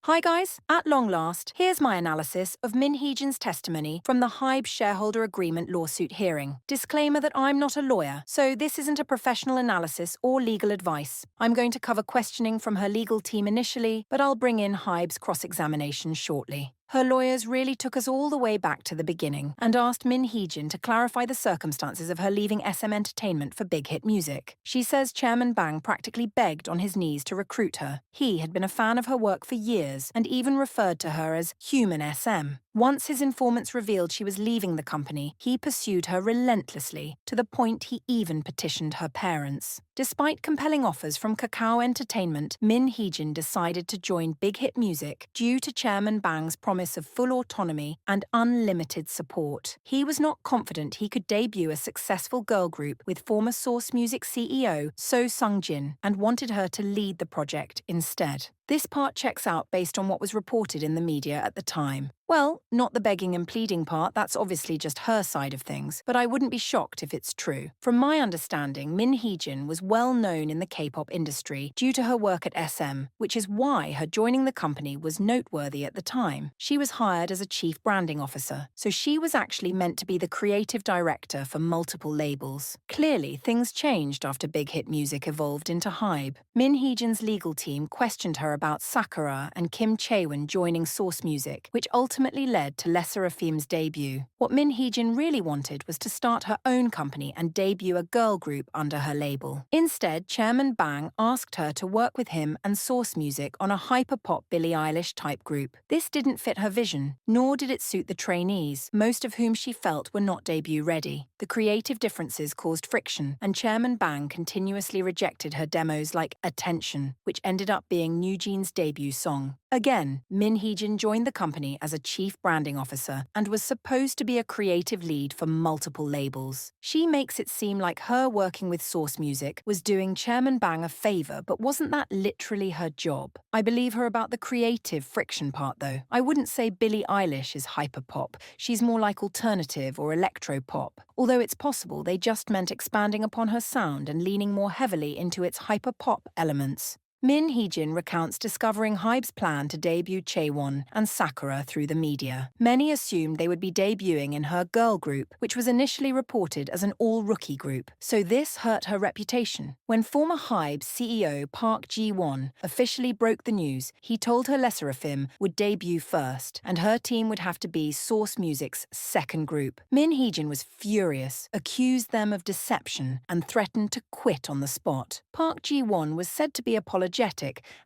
Hi guys, at long last, here's my analysis of Heejin's testimony from the HYBE Shareholder Agreement lawsuit hearing. Disclaimer that I'm not a lawyer, so this isn't a professional analysis or legal advice. I'm going to cover questioning from her legal team initially, but I'll bring in HYBE's cross-examination shortly. Her lawyers really took us all the way back to the beginning and asked Heejin to clarify the circumstances of her leaving SM Entertainment for Big Hit Music. She says Chairman Bang practically begged on his knees to recruit her. He had been a fan of her work for years and even referred to her as human SM. Once his informants revealed she was leaving the company, he pursued her relentlessly, to the point he even petitioned her parents. Despite compelling offers from Kakao Entertainment, Heejin decided to join Big Hit Music due to Chairman Bang's promise of full autonomy and unlimited support. He was not confident he could debut a successful girl group with former Source Music CEO So Sung-jin and wanted her to lead the project instead. This part checks out based on what was reported in the media at the time. Well, not the begging and pleading part, that's obviously just her side of things, but I wouldn't be shocked if it's true. From my understanding, Heejin was well known in the K-pop industry due to her work at SM, which is why her joining the company was noteworthy at the time. She was hired as a chief branding officer, so she was actually meant to be the creative director for multiple labels. Clearly, things changed after Big Hit Music evolved into HYBE. Heejin's legal team questioned her about Sakura and Kim Chaewon joining Source Music, which ultimately led to LE SSERAFIM's debut. What Heejin really wanted was to start her own company and debut a girl group under her label. Instead, Chairman Bang asked her to work with him and Source Music on a hyperpop Billie Eilish-type group. This didn't fit her vision, nor did it suit the trainees, most of whom she felt were not debut-ready. The creative differences caused friction, and Chairman Bang continuously rejected her demos like Attention, which ended up being NewJeans' debut song. Again, Heejin joined the company as a chief branding officer and was supposed to be a creative lead for multiple labels. She makes it seem like her working with Source Music was doing Chairman Bang a favor, but wasn't that literally her job? I believe her about the creative friction part, though. I wouldn't say Billie Eilish is hyperpop. She's more like alternative or electropop, although it's possible they just meant expanding upon her sound and leaning more heavily into its hyperpop elements. Heejin recounts discovering HYBE's plan to debut Chaewon and Sakura through the media. Many assumed they would be debuting in her girl group, which was initially reported as an all-rookie group, so this hurt her reputation. When former HYBE CEO Park Ji-won officially broke the news, he told her LE SSERAFIM would debut first, and her team would have to be Source Music's second group. Heejin was furious, accused them of deception, and threatened to quit on the spot. Park Ji-won was said to be apologetic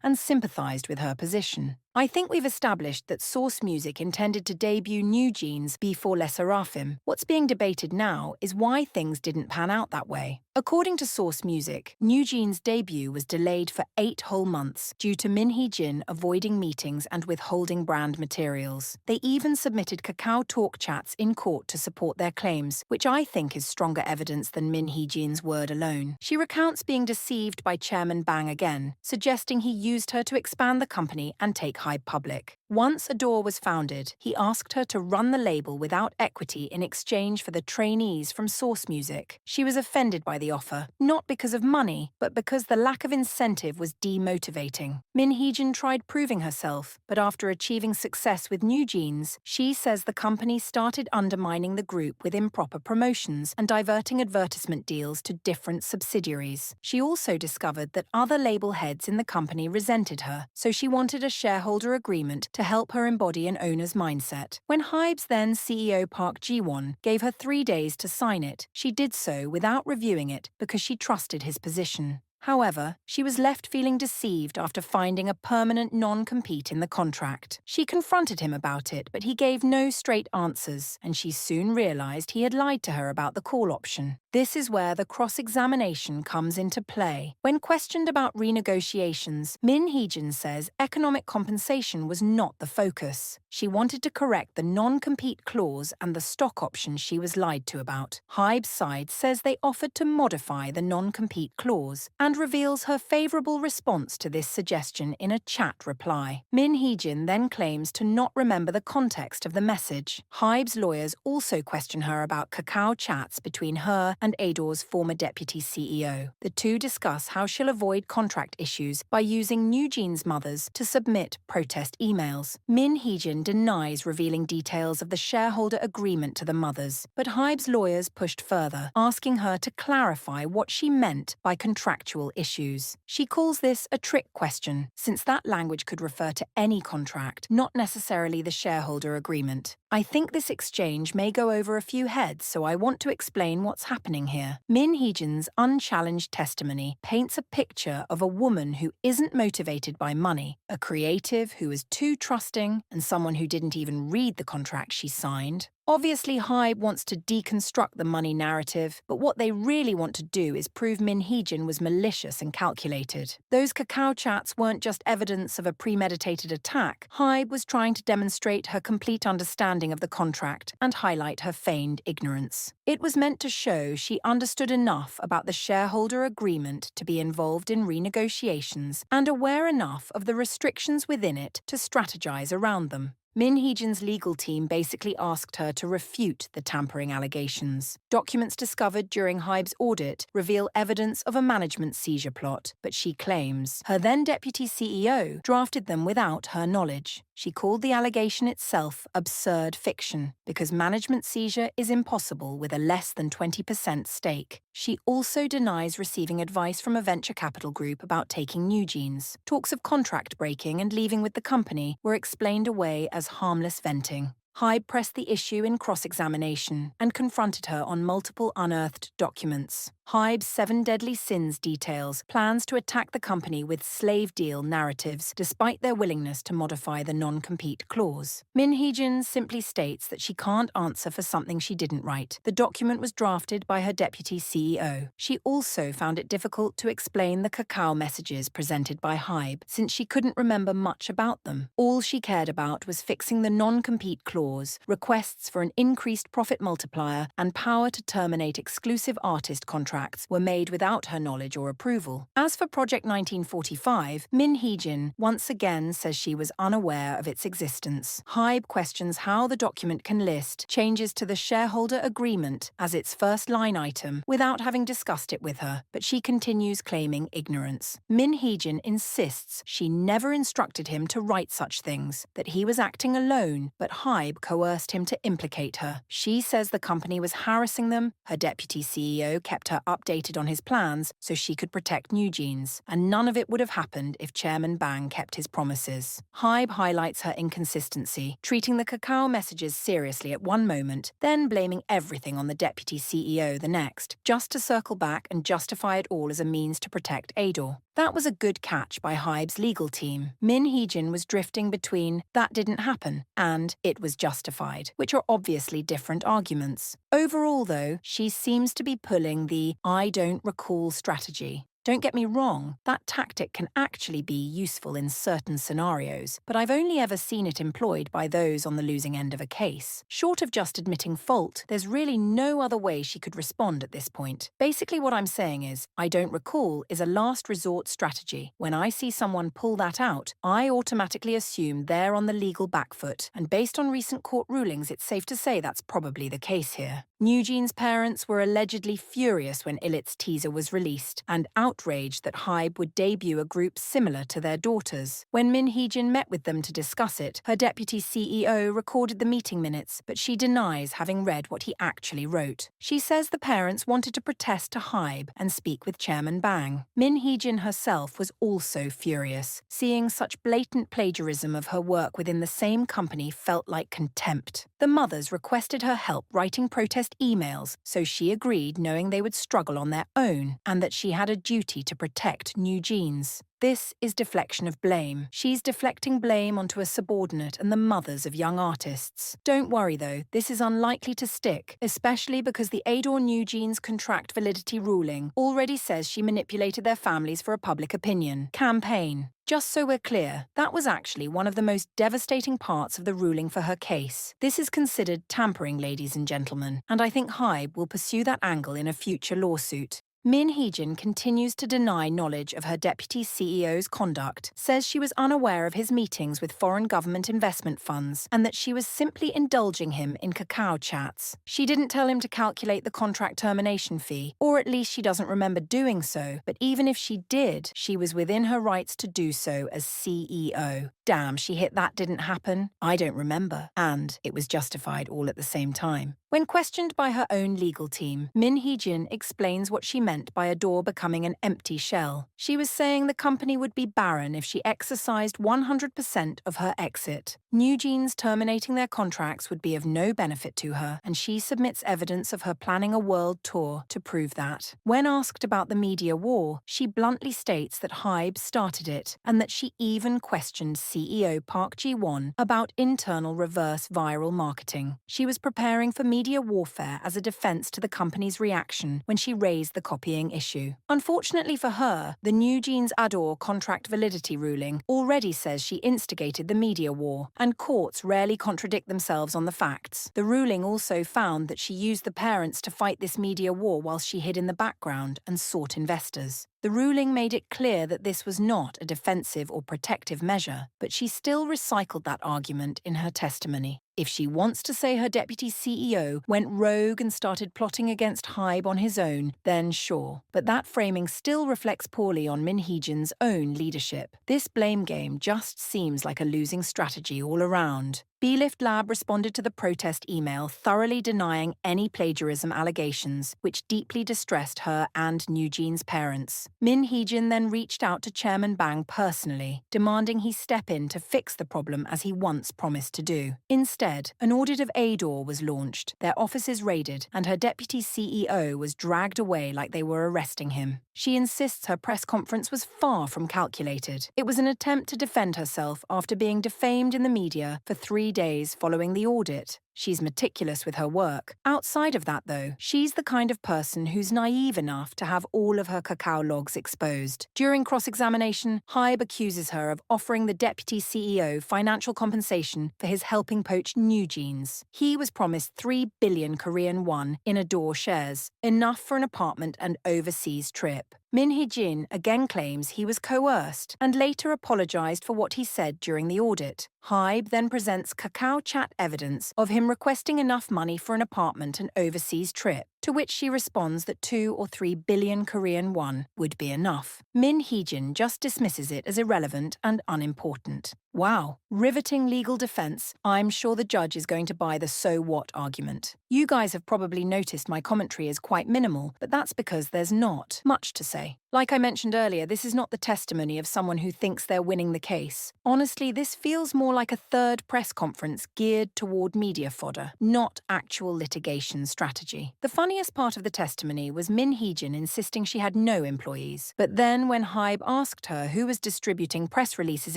and sympathized with her position. I think we've established that Source Music intended to debut NewJeans before LE SSERAFIM. What's being debated now is why things didn't pan out that way. According to Source Music, NewJeans' debut was delayed for 8 whole months due to Heejin avoiding meetings and withholding brand materials. They even submitted Kakao talk chats in court to support their claims, which I think is stronger evidence than Heejin's word alone. She recounts being deceived by Chairman Bang again, suggesting he used her to expand the company and take HYBE public. Once ADOR was founded, he asked her to run the label without equity in exchange for the trainees from Source Music. She was offended by the offer, not because of money, but because the lack of incentive was demotivating. Heejin tried proving herself, but after achieving success with NewJeans, she says the company started undermining the group with improper promotions and diverting advertisement deals to different subsidiaries. She also discovered that other label heads in the company resented her, so she wanted a shareholder agreement to help her embody an owner's mindset. When HYBE's then CEO Park Ji-won gave her 3 days to sign it, she did so without reviewing it because she trusted his position. However, she was left feeling deceived after finding a permanent non-compete in the contract. She confronted him about it, but he gave no straight answers, and she soon realized he had lied to her about the call option. This is where the cross-examination comes into play. When questioned about renegotiations, Heejin says economic compensation was not the focus. She wanted to correct the non-compete clause and the stock option she was lied to about. HYBE's side says they offered to modify the non-compete clause, and reveals her favorable response to this suggestion in a chat reply. Heejin then claims to not remember the context of the message. HYBE's lawyers also question her about Kakao chats between her and ADOR's former deputy CEO. The two discuss how she'll avoid contract issues by using NewJeans mothers to submit protest emails. Min Heejin denies revealing details of the shareholder agreement to the mothers, but HYBE's lawyers pushed further, asking her to clarify what she meant by contractual issues. She calls this a trick question, since that language could refer to any contract, not necessarily the shareholder agreement. I think this exchange may go over a few heads, so I want to explain what's happening here. Min Heejin's unchallenged testimony paints a picture of a woman who isn't motivated by money, a creative who is too trusting, and someone who didn't even read the contract she signed. Obviously, HYBE wants to deconstruct the money narrative, but what they really want to do is prove Min Heejin was malicious and calculated. Those cacao chats weren't just evidence of a premeditated attack. HYBE was trying to demonstrate her complete understanding of the contract and highlight her feigned ignorance. It was meant to show she understood enough about the shareholder agreement to be involved in renegotiations and aware enough of the restrictions within it to strategize around them. Min Heejin's legal team basically asked her to refute the tampering allegations. Documents discovered during HYBE's audit reveal evidence of a management seizure plot, but she claims her then-deputy CEO drafted them without her knowledge. She called the allegation itself absurd fiction, because management seizure is impossible with a less than 20% stake. She also denies receiving advice from a venture capital group about taking NewJeans. Talks of contract breaking and leaving with the company were explained away as harmless venting. HYBE pressed the issue in cross-examination and confronted her on multiple unearthed documents. HYBE's 7 Deadly Sins details plans to attack the company with slave deal narratives despite their willingness to modify the non-compete clause. Min Heejin simply states that she can't answer for something she didn't write. The document was drafted by her deputy CEO. She also found it difficult to explain the cacao messages presented by HYBE, since she couldn't remember much about them. All she cared about was fixing the non-compete clause, requests for an increased profit multiplier, and power to terminate exclusive artist contracts were made without her knowledge or approval. As for Project 1945, Min Heejin once again says she was unaware of its existence. HYBE questions how the document can list changes to the shareholder agreement as its first line item without having discussed it with her, but she continues claiming ignorance. Min Heejin insists she never instructed him to write such things, that he was acting alone, but HYBE coerced him to implicate her. She says the company was harassing them, her deputy CEO kept her updated on his plans so she could protect NewJeans, and none of it would have happened if Chairman Bang kept his promises. HYBE highlights her inconsistency, treating the cacao messages seriously at one moment, then blaming everything on the deputy CEO the next, just to circle back and justify it all as a means to protect ADOR. That was a good catch by HYBE's legal team. Min Heejin was drifting between "that didn't happen" and "it was justified," which are obviously different arguments. Overall, though, she seems to be pulling the "I don't recall" strategy. Don't get me wrong, that tactic can actually be useful in certain scenarios, but I've only ever seen it employed by those on the losing end of a case. Short of just admitting fault, there's really no other way she could respond at this point. Basically what I'm saying is, "I don't recall" is a last resort strategy. When I see someone pull that out, I automatically assume they're on the legal back foot, and based on recent court rulings, it's safe to say that's probably the case here. NewJeans' parents were allegedly furious when Illit's teaser was released, and outraged that HYBE would debut a group similar to their daughters. When Min Heejin met with them to discuss it, her deputy CEO recorded the meeting minutes, but she denies having read what he actually wrote. She says the parents wanted to protest to HYBE and speak with Chairman Bang. Min Heejin herself was also furious. Seeing such blatant plagiarism of her work within the same company felt like contempt. The mothers requested her help writing protest emails, so she agreed, knowing they would struggle on their own, and that she had a duty to protect NewJeans. This is deflection of blame. She's deflecting blame onto a subordinate and the mothers of young artists. Don't worry though, this is unlikely to stick, especially because the ADOR NewJeans contract validity ruling already says she manipulated their families for a public opinion campaign. Just so we're clear, that was actually one of the most devastating parts of the ruling for her case. This is considered tampering, ladies and gentlemen, and I think HYBE will pursue that angle in a future lawsuit. Min Heejin continues to deny knowledge of her deputy CEO's conduct, says she was unaware of his meetings with foreign government investment funds and that she was simply indulging him in cacao chats. She didn't tell him to calculate the contract termination fee, or at least she doesn't remember doing so, but even if she did, she was within her rights to do so as CEO. Damn, she hit that didn't happen. I don't remember. And it was justified all at the same time. When questioned by her own legal team, Min Heejin explains what she meant by ADOR becoming an empty shell. She was saying the company would be barren if she exercised 100% of her exit. NewJeans terminating their contracts would be of no benefit to her, and she submits evidence of her planning a world tour to prove that. When asked about the media war, she bluntly states that HYBE started it, and that she even questioned CEO Park Ji-won about internal reverse viral marketing. She was preparing for media warfare as a defense to the company's reaction when she raised the copying issue. Unfortunately for her, the NewJeans ADOR contract validity ruling already says she instigated the media war, and courts rarely contradict themselves on the facts. The ruling also found that she used the parents to fight this media war while she hid in the background and sought investors. The ruling made it clear that this was not a defensive or protective measure, but she still recycled that argument in her testimony. If she wants to say her deputy CEO went rogue and started plotting against HYBE on his own, then sure. But that framing still reflects poorly on Min Heejin's own leadership. This blame game just seems like a losing strategy all around. B-Lift Lab responded to the protest email thoroughly denying any plagiarism allegations, which deeply distressed her and NewJeans' parents. Min Heejin then reached out to Chairman Bang personally, demanding he step in to fix the problem as he once promised to do. Instead, an audit of ADOR was launched, their offices raided, and her deputy CEO was dragged away like they were arresting him. She insists her press conference was far from calculated. It was an attempt to defend herself after being defamed in the media for 3 days following the audit. She's meticulous with her work. Outside of that, though, she's the kind of person who's naive enough to have all of her cacao logs exposed. During cross-examination, HYBE accuses her of offering the deputy CEO financial compensation for his helping poach NewJeans. He was promised 3 billion Korean won in ADOR shares, enough for an apartment and overseas trip. Min Heejin again claims he was coerced and later apologized for what he said during the audit. HYBE then presents cacao chat evidence of him requesting enough money for an apartment and overseas trip, to which she responds that 2 or 3 billion Korean won would be enough. Min Heejin just dismisses it as irrelevant and unimportant. Wow, riveting legal defense. I'm sure the judge is going to buy the so what argument. You guys have probably noticed my commentary is quite minimal, but that's because there's not much to say. Like I mentioned earlier, this is not the testimony of someone who thinks they're winning the case. Honestly, this feels more like a third press conference geared toward media fodder, not actual litigation strategy. The funniest part of the testimony was Min Heejin insisting she had no employees. But then when HYBE asked her who was distributing press releases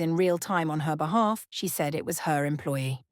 in real time on her behalf, she said it was her employee.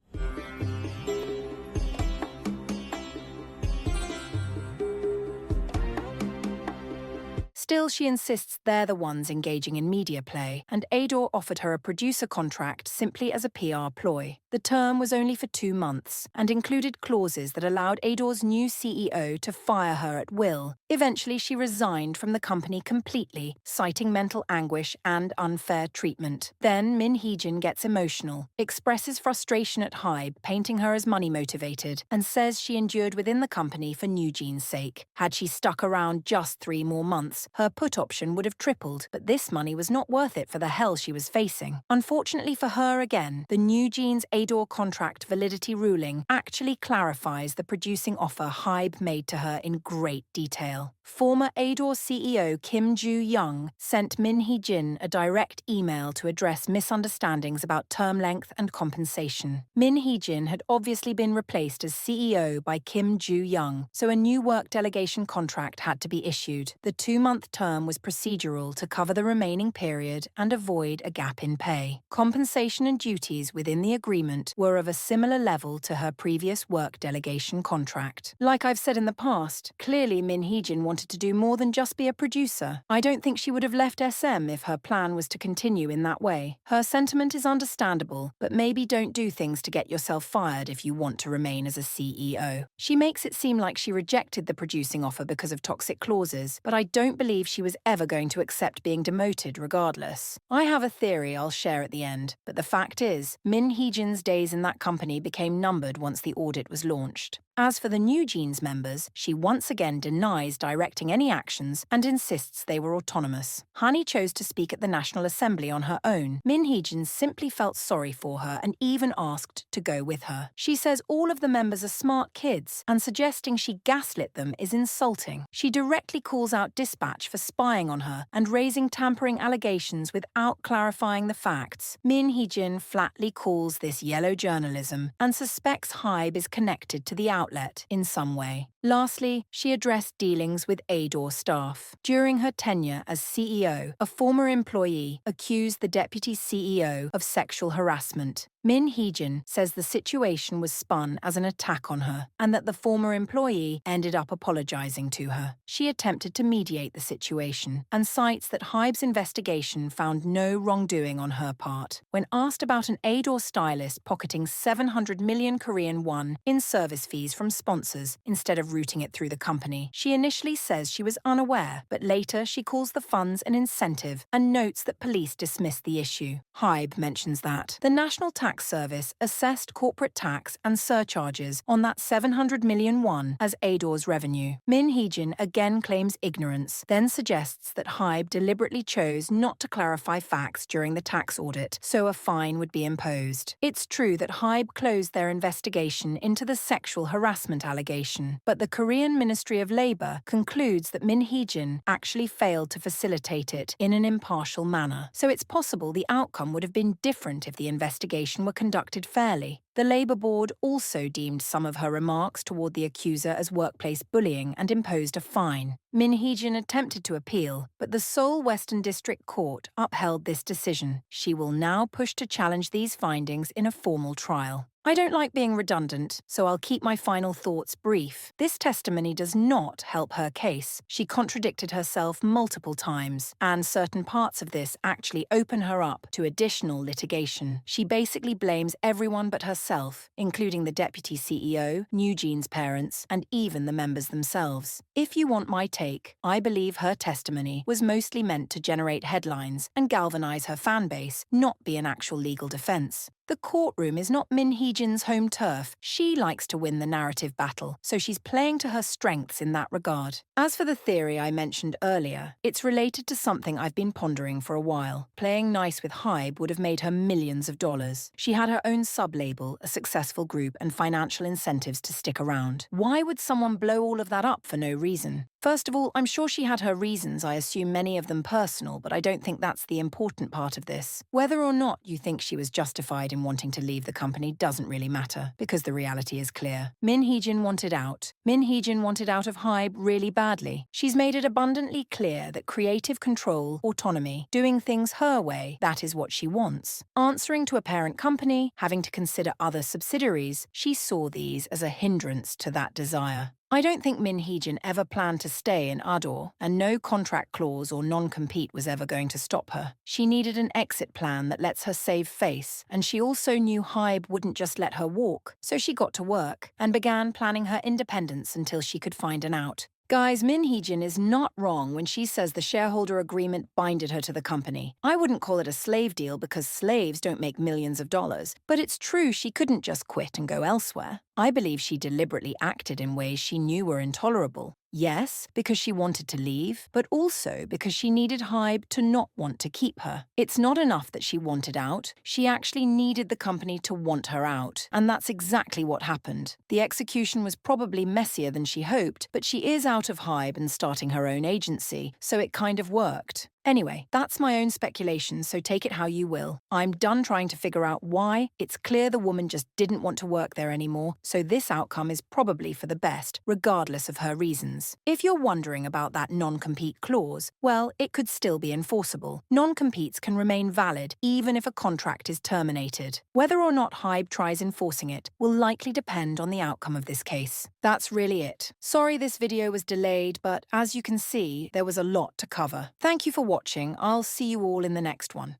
Still, she insists they're the ones engaging in media play, and ADOR offered her a producer contract simply as a PR ploy. The term was only for 2 months, and included clauses that allowed ADOR's new CEO to fire her at will. Eventually, she resigned from the company completely, citing mental anguish and unfair treatment. Then, Min Heejin gets emotional, expresses frustration at HYBE, painting her as money-motivated, and says she endured within the company for NewJeans' sake. Had she stuck around just 3 more months, her put option would have tripled, but this money was not worth it for the hell she was facing. Unfortunately for her again, the NewJeans ADOR contract validity ruling actually clarifies the producing offer HYBE made to her in great detail. Former ADOR CEO Kim Joo-young sent Min Heejin a direct email to address misunderstandings about term length and compensation. Min Heejin had obviously been replaced as CEO by Kim Joo-young, so a new work delegation contract had to be issued. The 2-month term was procedural to cover the remaining period and avoid a gap in pay. Compensation and duties within the agreement were of a similar level to her previous work delegation contract. Like I've said in the past, clearly Min Heejin Heejin wanted to do more than just be a producer. I don't think she would have left SM if her plan was to continue in that way. Her sentiment is understandable, but maybe don't do things to get yourself fired if you want to remain as a CEO. She makes it seem like she rejected the producing offer because of toxic clauses, but I don't believe she was ever going to accept being demoted regardless. I have a theory I'll share at the end, but the fact is, Min Heejin's days in that company became numbered once the audit was launched. As for the NewJeans members, she once again denies directing any actions and insists they were autonomous. Hanni chose to speak at the National Assembly on her own. Min Heejin simply felt sorry for her and even asked to go with her. She says all of the members are smart kids, and suggesting she gaslit them is insulting. She directly calls out Dispatch for spying on her and raising tampering allegations without clarifying the facts. Min Heejin flatly calls this yellow journalism and suspects HYBE is connected to the outlet in some way. Lastly, she addressed dealings with ADOR staff. During her tenure as CEO, a former employee accused the deputy CEO of sexual harassment. Min Heejin says the situation was spun as an attack on her and that the former employee ended up apologizing to her. She attempted to mediate the situation and cites that HYBE's investigation found no wrongdoing on her part. When asked about an ADOR stylist pocketing 700 million Korean won in service fees from sponsors instead of routing it through the company, she initially says she was unaware, but later she calls the funds an incentive and notes that police dismissed the issue. HYBE mentions that the National Tax Service assessed corporate tax and surcharges on that 700 million won as ADOR's revenue. Min Heejin again claims ignorance, then suggests that HYBE deliberately chose not to clarify facts during the tax audit, so a fine would be imposed. It's true that HYBE closed their investigation into the sexual harassment allegation, but the Korean Ministry of Labour concludes that Min Heejin actually failed to facilitate it in an impartial manner. So it's possible the outcome would have been different if the investigation were conducted fairly. The Labour Board also deemed some of her remarks toward the accuser as workplace bullying and imposed a fine. Min Heejin attempted to appeal, but the Seoul Western District Court upheld this decision. She will now push to challenge these findings in a formal trial. I don't like being redundant, so I'll keep my final thoughts brief. This testimony does not help her case. She contradicted herself multiple times, and certain parts of this actually open her up to additional litigation. She basically blames everyone but herself, including the deputy CEO, NewJeans parents, and even the members themselves. If you want my take, I believe her testimony was mostly meant to generate headlines and galvanize her fan base, not be an actual legal defense. The courtroom is not Min Heejin's home turf. She likes to win the narrative battle, so she's playing to her strengths in that regard. As for the theory I mentioned earlier, it's related to something I've been pondering for a while. Playing nice with HYBE would have made her millions of dollars. She had her own sub-label, a successful group, and financial incentives to stick around. Why would someone blow all of that up for no reason? First of all, I'm sure she had her reasons, I assume many of them personal, but I don't think that's the important part of this. Whether or not you think she was justified in wanting to leave the company doesn't really matter, because the reality is clear. Min Heejin wanted out. Min Heejin wanted out of HYBE really badly. She's made it abundantly clear that creative control, autonomy, doing things her way, that is what she wants. Answering to a parent company, having to consider other subsidiaries, she saw these as a hindrance to that desire. I don't think Min Heejin ever planned to stay in ADOR, and no contract clause or non-compete was ever going to stop her. She needed an exit plan that lets her save face, and she also knew HYBE wouldn't just let her walk, so she got to work and began planning her independence until she could find an out. Guys, Min Heejin is not wrong when she says the shareholder agreement binded her to the company. I wouldn't call it a slave deal because slaves don't make millions of dollars, but it's true she couldn't just quit and go elsewhere. I believe she deliberately acted in ways she knew were intolerable. Yes, because she wanted to leave, but also because she needed HYBE to not want to keep her. It's not enough that she wanted out, she actually needed the company to want her out. And that's exactly what happened. The execution was probably messier than she hoped, but she is out of HYBE and starting her own agency, so it kind of worked. Anyway, that's my own speculation, so take it how you will. I'm done trying to figure out why. It's clear the woman just didn't want to work there anymore, so this outcome is probably for the best, regardless of her reasons. If you're wondering about that non-compete clause, well, it could still be enforceable. Non-competes can remain valid even if a contract is terminated. Whether or not HYBE tries enforcing it will likely depend on the outcome of this case. That's really it. Sorry this video was delayed, but as you can see, there was a lot to cover. Thank you for watching. I'll see you all in the next one.